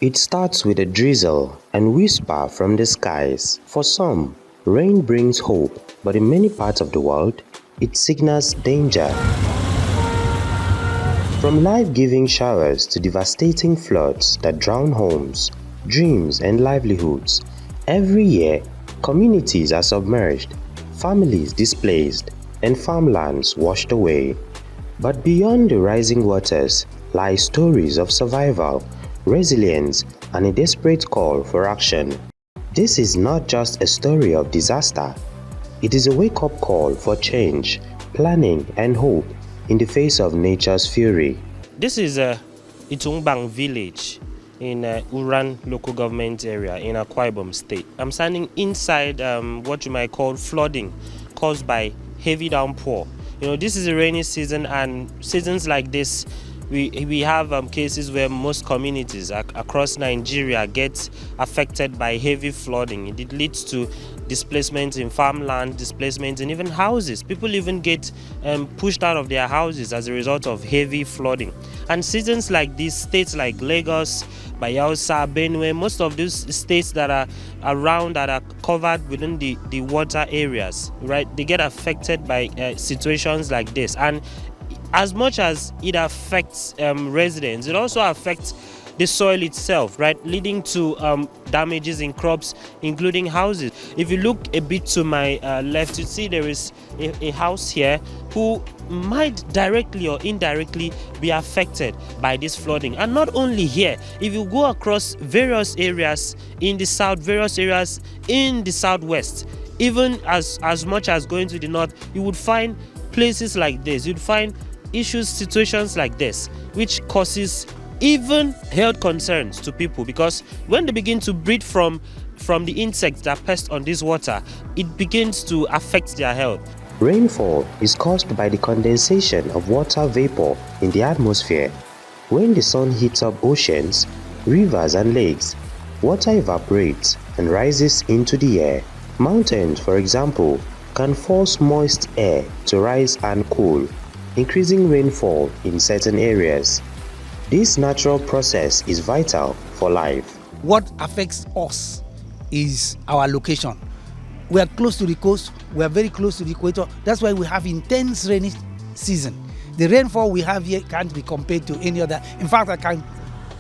It starts with a drizzle and whisper from the skies. For some, rain brings hope, but in many parts of the world, it signals danger. From life-giving showers to devastating floods that drown homes, dreams and livelihoods, every year, communities are submerged, families displaced, and farmlands washed away. But beyond the rising waters lie stories of survival, resilience, and a desperate call for action. This is not just a story of disaster. It is a wake-up call for change, planning, and hope in the face of nature's fury. This is Itungbang village in Uran local government area in Akwa Ibom state. I'm standing inside what you might call flooding caused by heavy downpour. You know, this is a rainy season, and seasons like this, we have cases where most communities across Nigeria get affected by heavy flooding. It leads to displacement in farmland, displacement in even houses. People even get pushed out of their houses as a result of heavy flooding. And seasons like this, states like Lagos, Bayelsa, Benue, most of these states that are around, that are covered within the water areas, right? They get affected by situations like this. And as much as it affects residents, it also affects the soil itself, right, leading to damages in crops, including houses. If you look a bit to my left, you see there is a house here who might directly or indirectly be affected by this flooding. And not only here, if you go across various areas in the south, various areas in the southwest, even as much as going to the north, you would find places like this. You'd find issues, situations like this, which causes even health concerns to people, because when they begin to breathe from the insects that pest on this water, it begins to affect their health. Rainfall is caused by the condensation of water vapor in the atmosphere. When the sun heats up oceans, rivers and lakes, water evaporates and rises into the air. Mountains, for example, can force moist air to rise and cool, increasing rainfall in certain areas. This natural process is vital for life. What affects us is our location. We are close to the coast, we are very close to the equator. That's why we have intense rainy season. The rainfall we have here can't be compared to any other. In fact, I can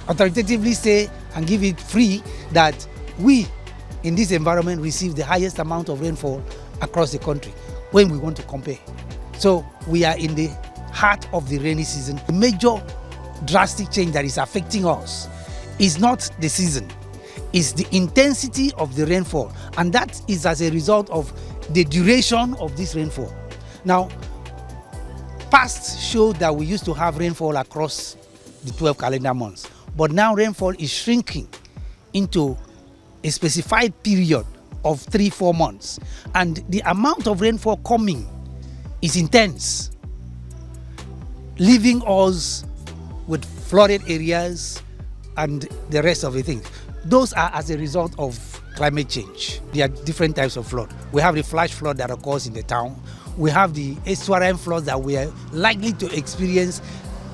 authoritatively say and give it free that we in this environment receive the highest amount of rainfall across the country when we want to compare. So we are in the heart of the rainy season. The major drastic change that is affecting us is not the season, it's the intensity of the rainfall, and that is as a result of the duration of this rainfall. Now, past showed that we used to have rainfall across the 12 calendar months, but now rainfall is shrinking into a specified period of 3-4 months, and the amount of rainfall coming is intense, leaving us with flooded areas and the rest of the things. Those are as a result of climate change. There are different types of flood. We have the flash flood that occurs in the town. We have the estuarine floods that we are likely to experience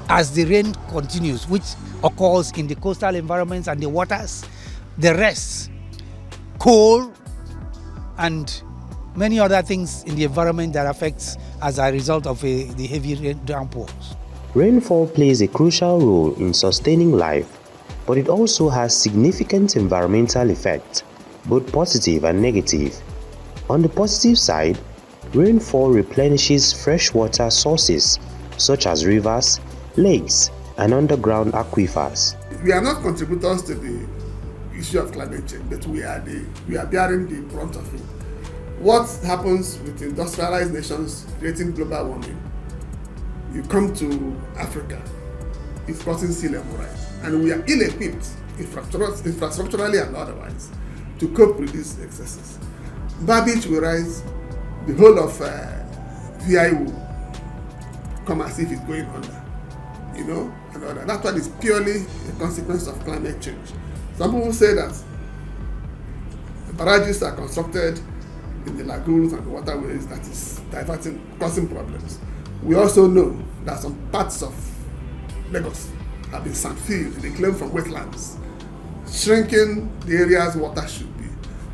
as the rain continues, which occurs in the coastal environments and the waters. The rest, coal and many other things in the environment that affects as a result of the heavy rain downpours. Rainfall plays a crucial role in sustaining life, but it also has significant environmental effects, both positive and negative. On the positive side, rainfall replenishes freshwater sources such as rivers, lakes, and underground aquifers. We are not contributors to the issue of climate change, but we are bearing the brunt of it. What happens with industrialized nations creating global warming? You come to Africa, it's causing sea level rise, and we are ill-equipped, infrastructurally and otherwise, to cope with these excesses. Babbage will rise, the whole of VI will come as if it's going under, and other. That one is purely a consequence of climate change. Some people say that barrages are constructed in the lagoons and the waterways that is causing problems. We also know that some parts of Lagos have been sand-filled, they claim from wetlands, shrinking the areas water should be,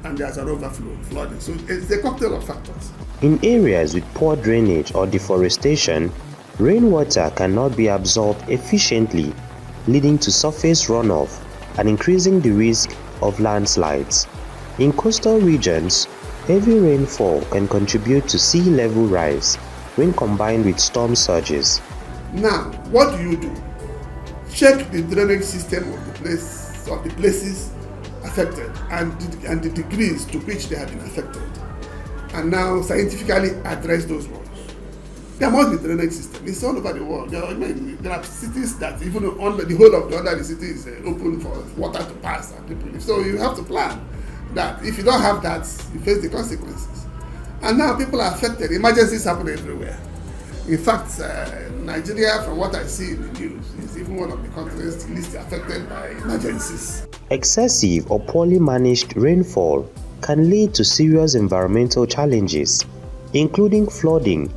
and there's an overflow, flooding. So it's a cocktail of factors. In areas with poor drainage or deforestation, rainwater cannot be absorbed efficiently, leading to surface runoff and increasing the risk of landslides. In coastal regions, heavy rainfall can contribute to sea level rise when combined with storm surges. Now, what do? Check the drainage system of the places affected and the degrees to which they have been affected, and now scientifically address those ones. There must be drainage system. It's all over the world. There are cities that even on the whole of the other city is open for water to pass and people live. So you have to plan that. If you don't have that, you face the consequences. And now people are affected. Emergencies happen everywhere. In fact, Nigeria, from what I see in the news, is even one of the countries least affected by emergencies. Excessive or poorly managed rainfall can lead to serious environmental challenges, including flooding,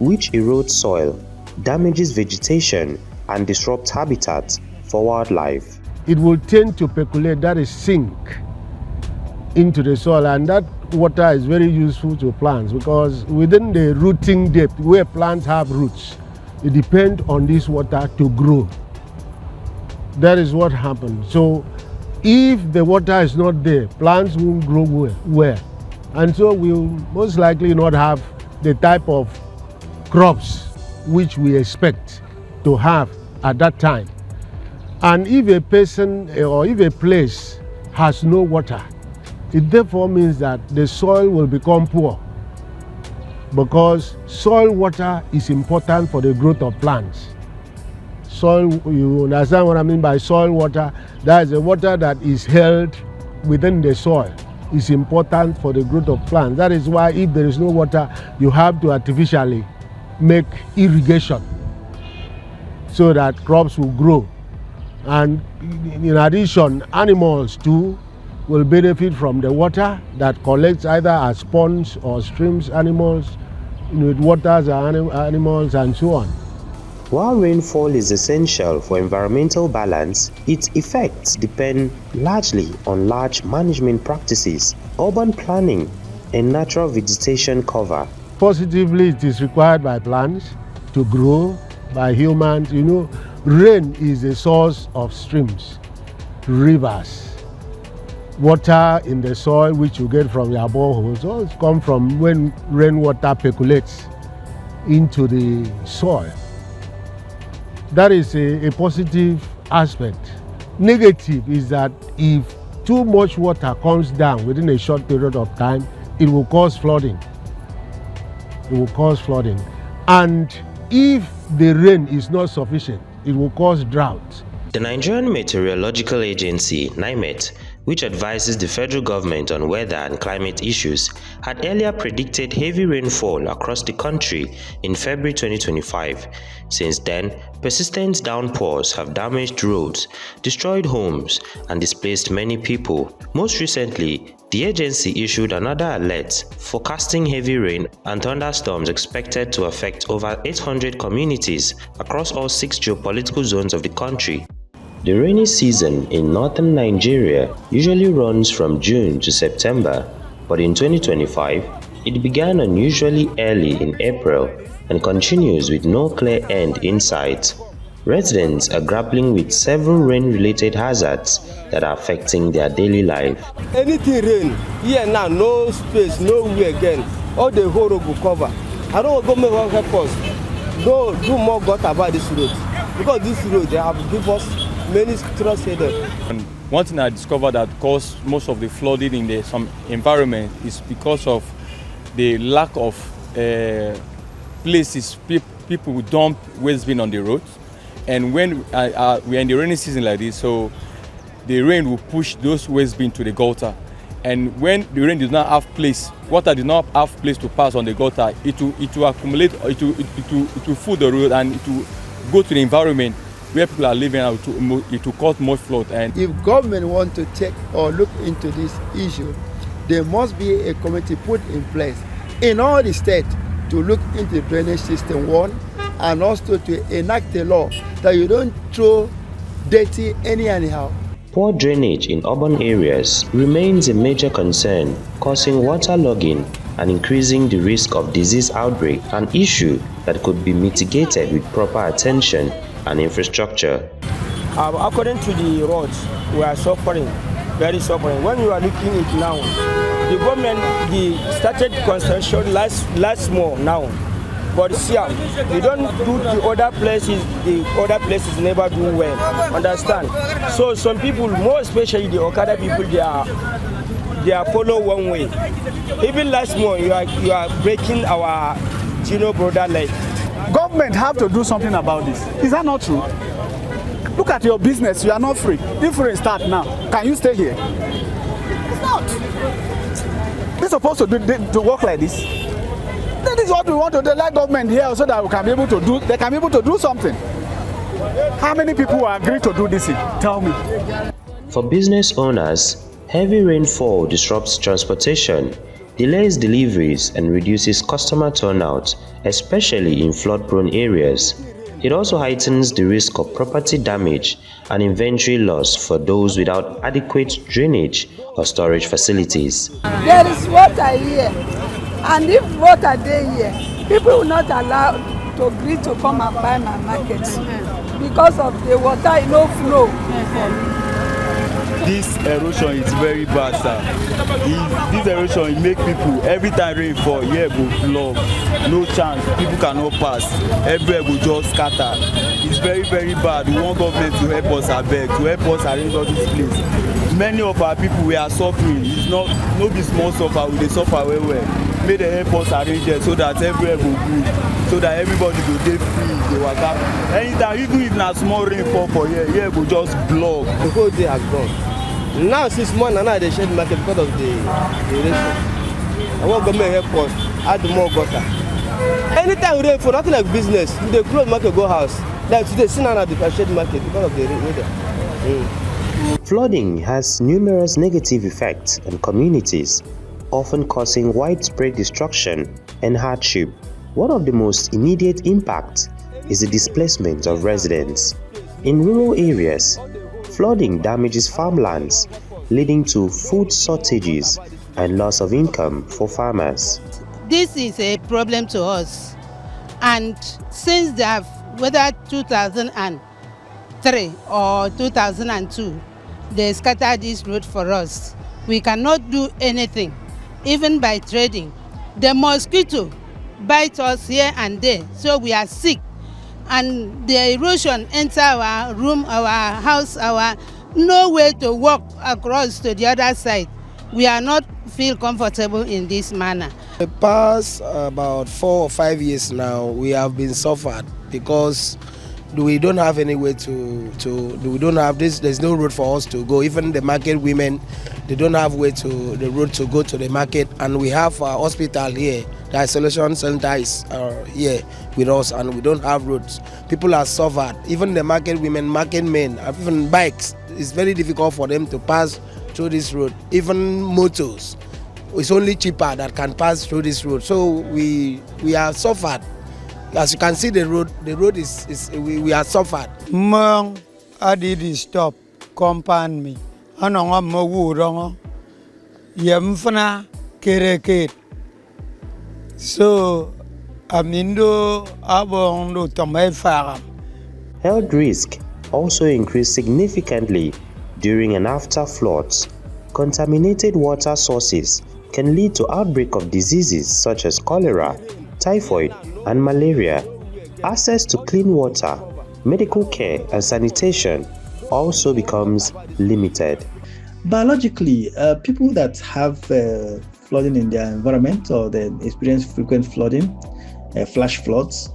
which erodes soil, damages vegetation, and disrupts habitat for wildlife. It will tend to percolate, that is sink into the soil, and that water is very useful to plants because within the rooting depth where plants have roots, it depends on this water to grow. That is what happens. So if the water is not there, plants won't grow well. And so we'll most likely not have the type of crops which we expect to have at that time. And if a person or if a place has no water, it therefore means that the soil will become poor, because soil water is important for the growth of plants. Soil, you understand what I mean by soil water? That is the water that is held within the soil. It's important for the growth of plants. That is why if there is no water, you have to artificially make irrigation so that crops will grow. And in addition, animals too will benefit from the water that collects either as ponds or streams, animals, with waters and animals and so on. While rainfall is essential for environmental balance, its effects depend largely on large management practices, urban planning, and natural vegetation cover. Positively, it is required by plants to grow, by humans. You know, rain is a source of streams, rivers. Water in the soil which you get from your boreholes all come from when rainwater percolates into the soil. That is a positive aspect. Negative is that if too much water comes down within a short period of time, it will cause flooding. It will cause flooding. And if the rain is not sufficient, it will cause drought. The Nigerian Meteorological Agency, NIMET, which advises the federal government on weather and climate issues, had earlier predicted heavy rainfall across the country in February 2025. Since then, persistent downpours have damaged roads, destroyed homes, and displaced many people. Most recently, the agency issued another alert forecasting heavy rain and thunderstorms expected to affect over 800 communities across all 6 geopolitical zones of the country. The rainy season in northern Nigeria usually runs from June to September, but in 2025, it began unusually early in April and continues with no clear end in sight. Residents are grappling with several rain-related hazards that are affecting their daily life. Anything rain, here now, no space, nowhere again. All the whole road will cover. I don't want government will help us. Go do more gutter about this road. Because this road, they have given us many structures headed. And one thing I discovered that caused most of the flooding in some environment is because of the lack of places people dump waste bin on the road. And when we're in the rainy season like this, so the rain will push those waste bin to the gutter. And when the rain does not have place, water does not have place to pass on the gutter, it will accumulate, it will fill the road, and it will go to the environment where people are living, it will cause more flood. And if government want to take or look into this issue, there must be a committee put in place in all the states to look into the drainage system, one, and also to enact a law that you don't throw dirty anyhow. Poor drainage in urban areas remains a major concern, causing waterlogging and increasing the risk of disease outbreak, an issue that could be mitigated with proper attention and infrastructure. According to the roads, we are suffering, very suffering. When you are looking at now, the government started construction last more now. But see, they don't do the other places never do well. Understand? So some people, more especially the Okada people, they are follow one way. Even last month, you are breaking our brother leg. Government have to do something about this. Is that not true? Look at your business. You are not free. If we start now, can you stay here? It's not. They're supposed to work like this. That is what we want to do, like government here, so that we can be able to do. They can be able to do something. How many people will agree to do this? Tell me. For business owners, heavy rainfall disrupts transportation, delays deliveries, and reduces customer turnout, especially in flood-prone areas. It also heightens the risk of property damage and inventory loss for those without adequate drainage or storage facilities. There is water here, and if water there here, people will not allow to agree to come and buy my market because of the water no flow. This erosion is very bad, sir. This erosion make people, every time rain fall, here go block, no chance, people cannot pass, everywhere go just scatter. It's very, very bad. We want government to help us abeg, to help us arrange all this place. Many of our people, we are suffering. It's not be small suffer, we dey suffer well. May they help us arrange it so that everywhere go good, so that everybody go dey free, dey waka. Anytime, even if na small rain fall for here go just block. The whole day has gone. Now, 6 months, now they shed market because of the rain. I want government help us add more gutter. Anytime we rain for nothing like business, they close market go house. Like today, see now the shed market because of the weather. Flooding has numerous negative effects on communities, often causing widespread destruction and hardship. One of the most immediate impacts is the displacement of residents. In rural areas, flooding damages farmlands, leading to food shortages and loss of income for farmers. This is a problem to us, and since they have, whether 2003 or 2002, they scattered this road for us. We cannot do anything, even by trading. The mosquito bites us here and there, so we are sick. And the erosion enter our room, our house, our no way to walk across to the other side. We are not feel comfortable in this manner. The past about 4 or 5 years now, we have been suffered because we don't have any way we don't have this. There's no road for us to go. Even the market women, they don't have the road to go to the market. And we have a hospital here. The isolation center is here with us, and we don't have roads. People are suffered. Even the market women, market men, even bikes. It's very difficult for them to pass through this road. Even motors, it's only cheaper that can pass through this road. So we are suffered. As you can see, the road is we are suffered. Mong adidi stop compound me. Anong mawu yemfna kereket. So amindo abondo tomai faram. Health risk also increased significantly during and after floods. Contaminated water sources can lead to outbreak of diseases such as cholera, typhoid, and malaria. Access to clean water, medical care, and sanitation also becomes limited. Biologically, people that have flooding in their environment or they experience frequent flooding, flash floods,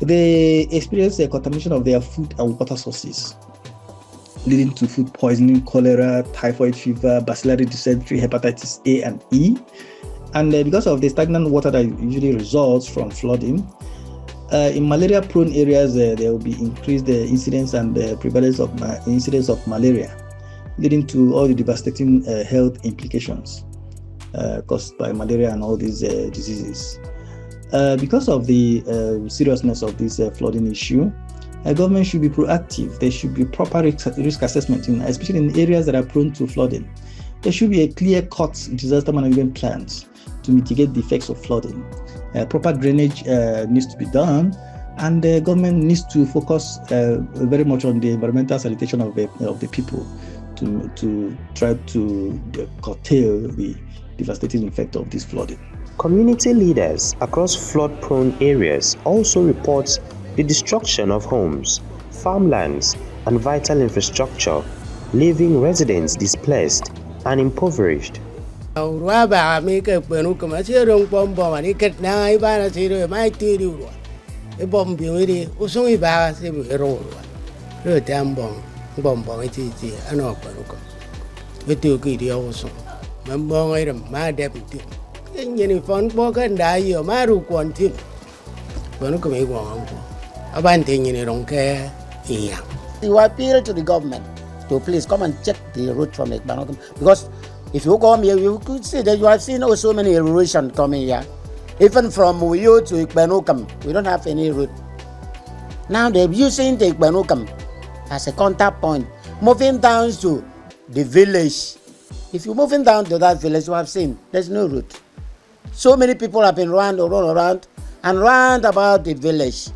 they experience a contamination of their food and water sources, leading to food poisoning, cholera, typhoid fever, bacillary dysentery, hepatitis A and E. And because of the stagnant water that usually results from flooding, in malaria-prone areas, there will be increased incidence and prevalence of incidence of malaria, leading to all the devastating health implications caused by malaria and all these diseases. Because of the seriousness of this flooding issue, government should be proactive. There should be proper risk assessment, especially in areas that are prone to flooding. There should be a clear-cut disaster management plans to mitigate the effects of flooding. Proper drainage needs to be done, and the government needs to focus very much on the environmental sanitation of the people to try to curtail the devastating effect of this flooding. Community leaders across flood-prone areas also report the destruction of homes, farmlands, and vital infrastructure, leaving residents displaced and impoverished. You appeal to the government to please come and check the route from Ekbanokam, because if you come here, you could see that you have seen so many erosion coming here. Even from Uyo to Ekbanokam, we don't have any route. Now they're using the Ekbanokam as a contact point, moving down to the village. If you're moving down to that village, you have seen there's no route. So many people have been round and round about the village.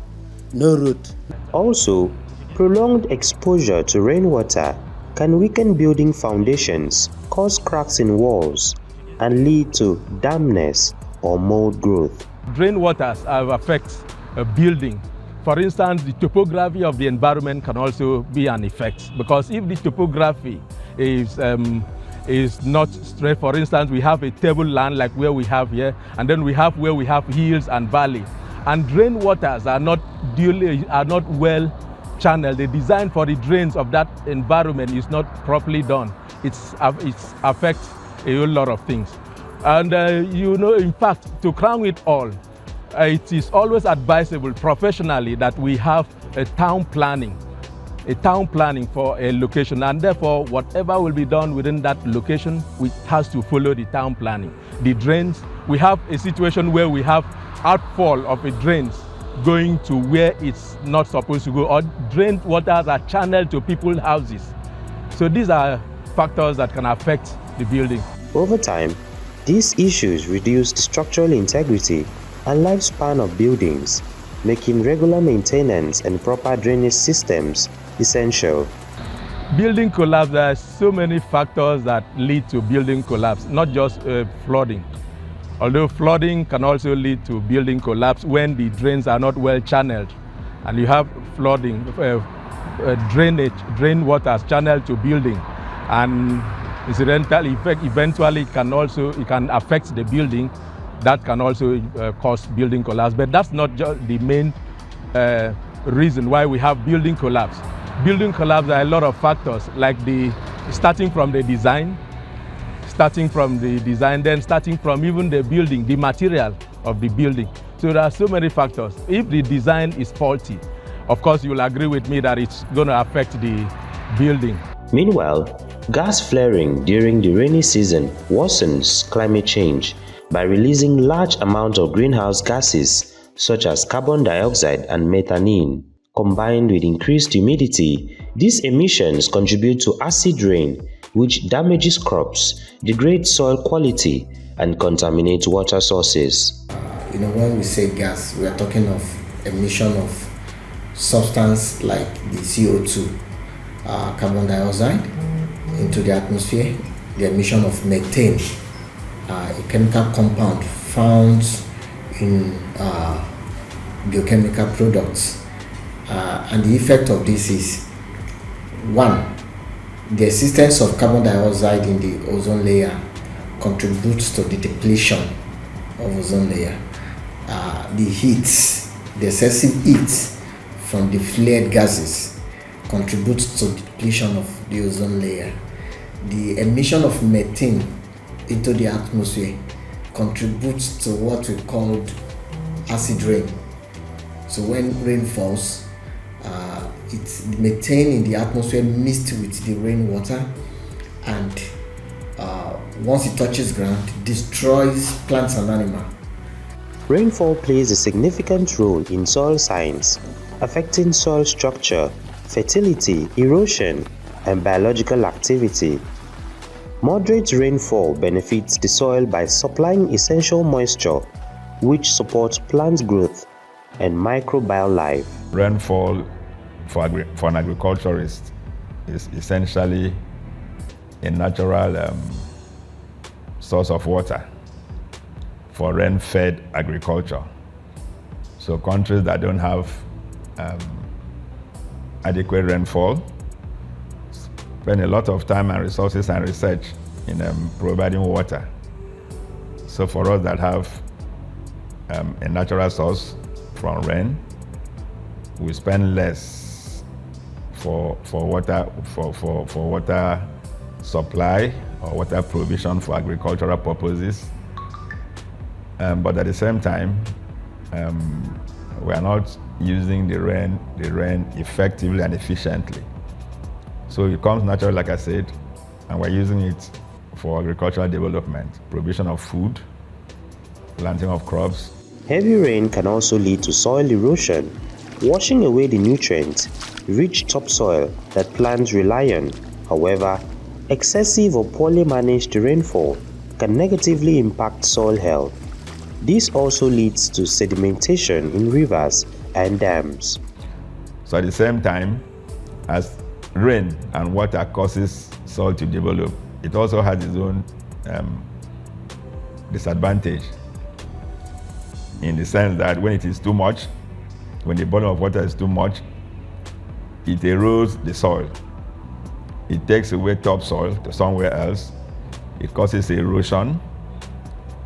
No route. Also, prolonged exposure to rainwater can weaken building foundations, cause cracks in walls, and lead to dampness or mold growth. Rainwaters affect a building. For instance, the topography of the environment can also be an effect, because if the topography is not straight, for instance, we have a tableland like where we have here, and then we have where we have hills and valleys, and rainwaters are not well channeled. The design for the drains of that environment is not properly done. It affects a whole lot of things. And in fact, to crown it all, it is always advisable professionally that we have a town planning for a location, and therefore whatever will be done within that location, it has to follow the town planning. The drains, we have a situation where we have outfall of a drains going to where it's not supposed to go, or drain waters are channeled to people's houses. So these are factors that can affect the building. Over time, these issues reduce the structural integrity and lifespan of buildings, making regular maintenance and proper drainage systems essential. Building collapse, there are so many factors that lead to building collapse, not just flooding. Although flooding can also lead to building collapse when the drains are not well channeled, and you have flooding, drain waters channeled to building, and incidental effect eventually can affect the building. That can also cause building collapse, but that's not just the main reason why we have building collapse. Building collapse, there are a lot of factors, like starting from the design, then starting from even the building, the material of the building. So there are so many factors. If the design is faulty, of course you'll agree with me that it's going to affect the building. Meanwhile, gas flaring during the rainy season worsens climate change by releasing large amounts of greenhouse gases such as carbon dioxide and methane. Combined with increased humidity, these emissions contribute to acid rain, which damages crops, degrades soil quality, and contaminates water sources. When we say gas, we are talking of emission of substance like the CO2, carbon dioxide into the atmosphere, the emission of methane, a chemical compound found in biochemical products. And the effect of this is, one, the existence of carbon dioxide in the ozone layer contributes to the depletion of ozone layer. The heat, the excessive heat from the flared gases contributes to depletion of the ozone layer. The emission of methane into the atmosphere contributes to what we call acid rain. So when rain falls, it's methane in the atmosphere mixed with the rainwater, and once it touches ground, destroys plants and animals. Rainfall plays a significant role in soil science, affecting soil structure, fertility, erosion, and biological activity. Moderate rainfall benefits the soil by supplying essential moisture, which supports plant growth and microbial life. Rainfall for an agriculturist is essentially a natural source of water for rain-fed agriculture. So countries that don't have adequate rainfall spend a lot of time and resources and research in providing water. So for us that have a natural source from rain, we spend less for water supply or water provision for agricultural purposes. But at the same time, we are not using the rain effectively and efficiently. So it comes naturally, like I said, and we're using it for agricultural development, provision of food, planting of crops. Heavy rain can also lead to soil erosion, washing away the nutrient-rich topsoil that plants rely on. However, excessive or poorly managed rainfall can negatively impact soil health. This also leads to sedimentation in rivers and dams. So at the same time, as rain and water causes soil to develop, it also has its own disadvantage, in the sense that when it is too much, when the volume of water is too much, it erodes the soil. It takes away topsoil to somewhere else. It causes erosion.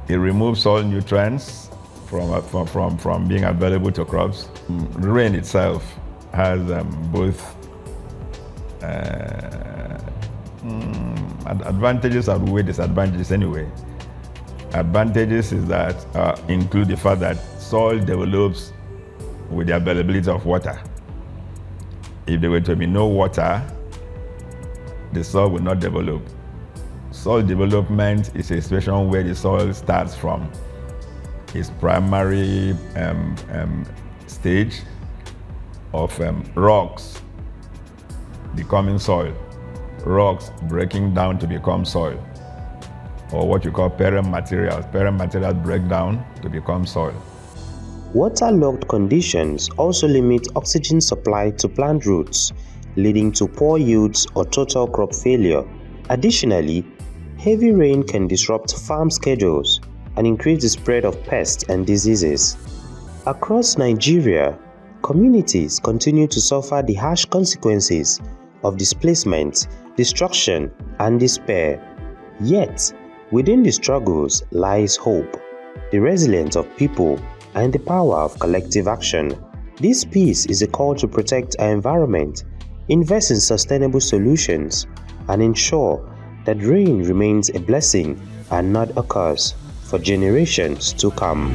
It removes soil nutrients from being available to crops. Rain itself has both advantages outweigh disadvantages anyway. Advantages is that include the fact that soil develops with the availability of water. If there were to be no water, the soil will not develop. Soil development is a situation where the soil starts from its primary stage of rocks becoming soil, rocks breaking down to become soil, or what you call parent materials. Parent materials break down to become soil. Waterlogged conditions also limit oxygen supply to plant roots, leading to poor yields or total crop failure. Additionally, heavy rain can disrupt farm schedules and increase the spread of pests and diseases. Across Nigeria, communities continue to suffer the harsh consequences of displacement, destruction, and despair. Yet, within the struggles lies hope, the resilience of people, and the power of collective action. This piece is a call to protect our environment, invest in sustainable solutions, and ensure that rain remains a blessing and not a curse for generations to come.